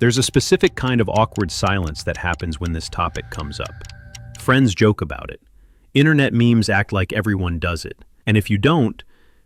There's a specific kind of awkward silence that happens when this topic comes up. Friends joke about it. Internet memes act like everyone does it. And if you don't,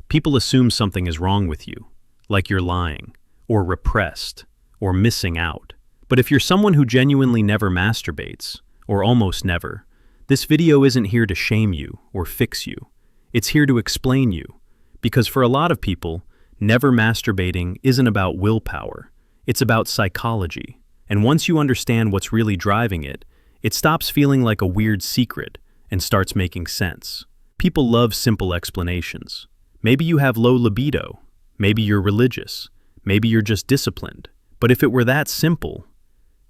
people assume something is wrong with you, like you're lying, or repressed, or missing out. But if you're someone who genuinely never masturbates, or almost never, this video isn't here to shame you or fix you. It's here to explain you. Because for a lot of people, never masturbating isn't about willpower. It's about psychology. And once you understand what's really driving it, it stops feeling like a weird secret and starts making sense. People love simple explanations. Maybe you have low libido. Maybe you're religious. Maybe you're just disciplined. But if it were that simple,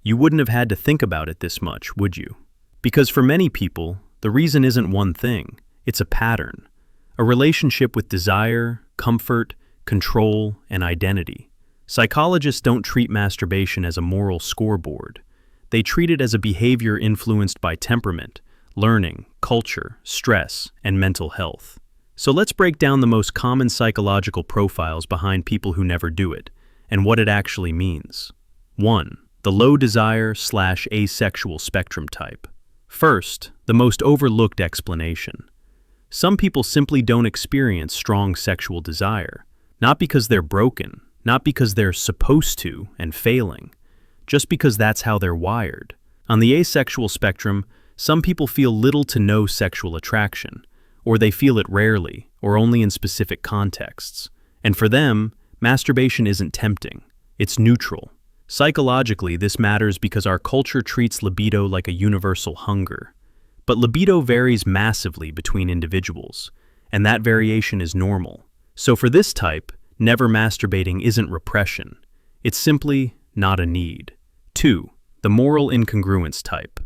you wouldn't have had to think about it this much, would you? Because for many people, the reason isn't one thing. It's a pattern. A relationship with desire, comfort, control, and identity. Psychologists don't treat masturbation as a moral scoreboard. They treat it as a behavior influenced by temperament, learning, culture, stress, and mental health. So let's break down the most common psychological profiles behind people who never do it, and what it actually means. 1. The low desire/asexual spectrum type. First, the most overlooked explanation. Some people simply don't experience strong sexual desire, not because they're broken, not because they're supposed to and failing, just because that's how they're wired. On the asexual spectrum, some people feel little to no sexual attraction, or they feel it rarely, or only in specific contexts. And for them, masturbation isn't tempting, it's neutral. Psychologically, this matters because our culture treats libido like a universal hunger. But libido varies massively between individuals, and that variation is normal. So for this type, never masturbating isn't repression. It's simply not a need. 2. The moral incongruence type.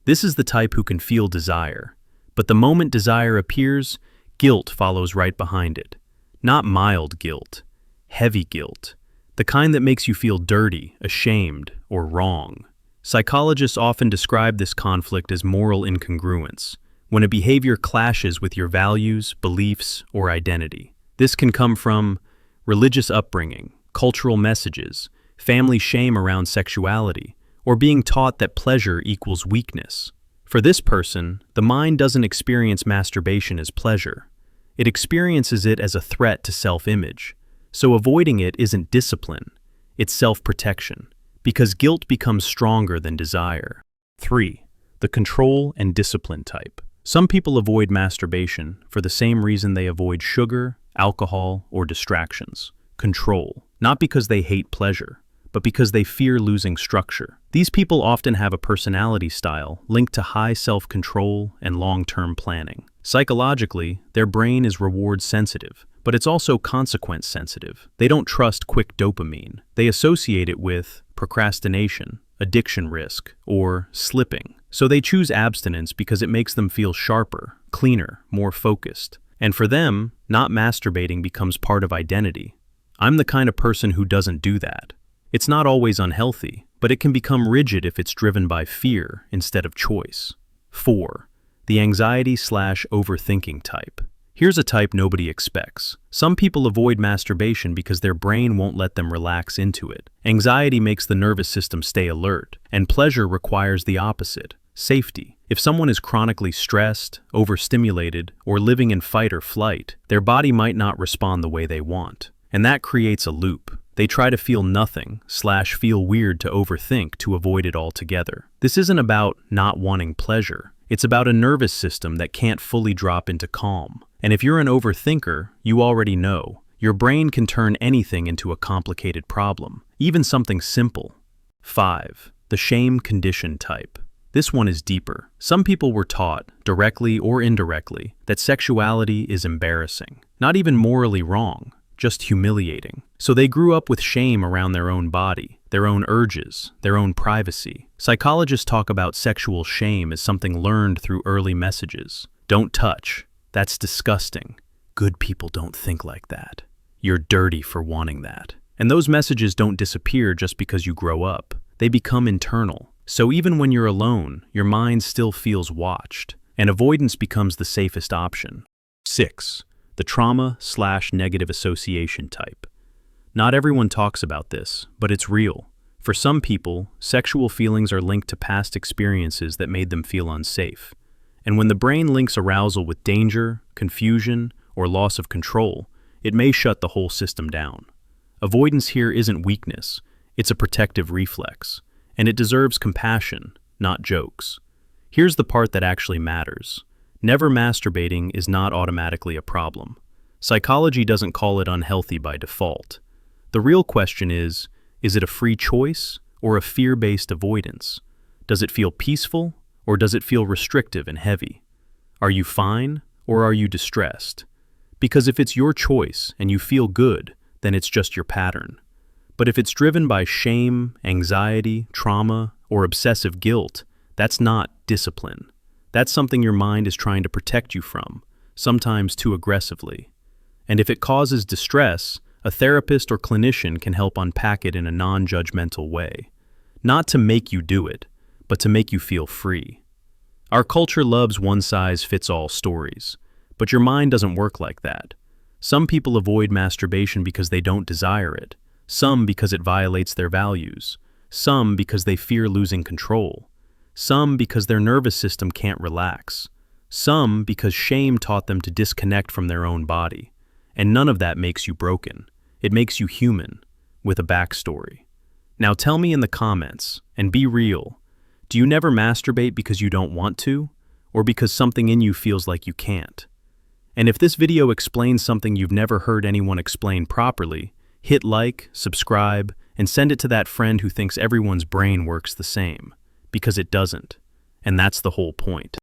This is the type who can feel desire, but the moment desire appears, guilt follows right behind it. Not mild guilt, heavy guilt. The kind that makes you feel dirty, ashamed, or wrong. Psychologists often describe this conflict as moral incongruence, when a behavior clashes with your values, beliefs, or identity. This can come from religious upbringing, cultural messages, family shame around sexuality, or being taught that pleasure equals weakness. For this person, the mind doesn't experience masturbation as pleasure. It experiences it as a threat to self-image. So avoiding it isn't discipline, it's self-protection, because guilt becomes stronger than desire. 3. The control and discipline type. Some people avoid masturbation for the same reason they avoid sugar, alcohol, or distractions. Control. Not because they hate pleasure, but because they fear losing structure. These people often have a personality style linked to high self-control and long-term planning. Psychologically, their brain is reward sensitive, but it's also consequence sensitive. They don't trust quick dopamine. They associate it with procrastination, addiction risk, or slipping. So they choose abstinence because it makes them feel sharper, cleaner, more focused. And for them, not masturbating becomes part of identity. I'm the kind of person who doesn't do that. It's not always unhealthy, but it can become rigid if it's driven by fear instead of choice. 4. The anxiety/overthinking type. Here's a type nobody expects. Some people avoid masturbation because their brain won't let them relax into it. Anxiety makes the nervous system stay alert, and pleasure requires the opposite, safety. If someone is chronically stressed, overstimulated, or living in fight or flight, their body might not respond the way they want. And that creates a loop. They try to feel nothing/feel weird to overthink to avoid it altogether. This isn't about not wanting pleasure. It's about a nervous system that can't fully drop into calm. And if you're an overthinker, you already know. Your brain can turn anything into a complicated problem, even something simple. 5. The shame condition type. This one is deeper. Some people were taught, directly or indirectly, that sexuality is embarrassing. Not even morally wrong, just humiliating. So they grew up with shame around their own body, their own urges, their own privacy. Psychologists talk about sexual shame as something learned through early messages. Don't touch. That's disgusting. Good people don't think like that. You're dirty for wanting that. And those messages don't disappear just because you grow up. They become internal. So even when you're alone, your mind still feels watched, and avoidance becomes the safest option. 6. The trauma/negative association type. Not everyone talks about this, but it's real. For some people, sexual feelings are linked to past experiences that made them feel unsafe. And when the brain links arousal with danger, confusion, or loss of control, it may shut the whole system down. Avoidance here isn't weakness, it's a protective reflex, and it deserves compassion, not jokes. Here's the part that actually matters. Never masturbating is not automatically a problem. Psychology doesn't call it unhealthy by default. The real question is it a free choice or a fear-based avoidance? Does it feel peaceful or does it feel restrictive and heavy? Are you fine or are you distressed? Because if it's your choice and you feel good, then it's just your pattern. But if it's driven by shame, anxiety, trauma, or obsessive guilt, that's not discipline. That's something your mind is trying to protect you from, sometimes too aggressively. And if it causes distress, a therapist or clinician can help unpack it in a non-judgmental way. Not to make you do it, but to make you feel free. Our culture loves one-size-fits-all stories, but your mind doesn't work like that. Some people avoid masturbation because they don't desire it, some because it violates their values, some because they fear losing control, some because their nervous system can't relax, some because shame taught them to disconnect from their own body. And none of that makes you broken. It makes you human, with a backstory. Now tell me in the comments, and be real, do you never masturbate because you don't want to, or because something in you feels like you can't? And if this video explains something you've never heard anyone explain properly, hit like, subscribe, and send it to that friend who thinks everyone's brain works the same, because it doesn't. And that's the whole point.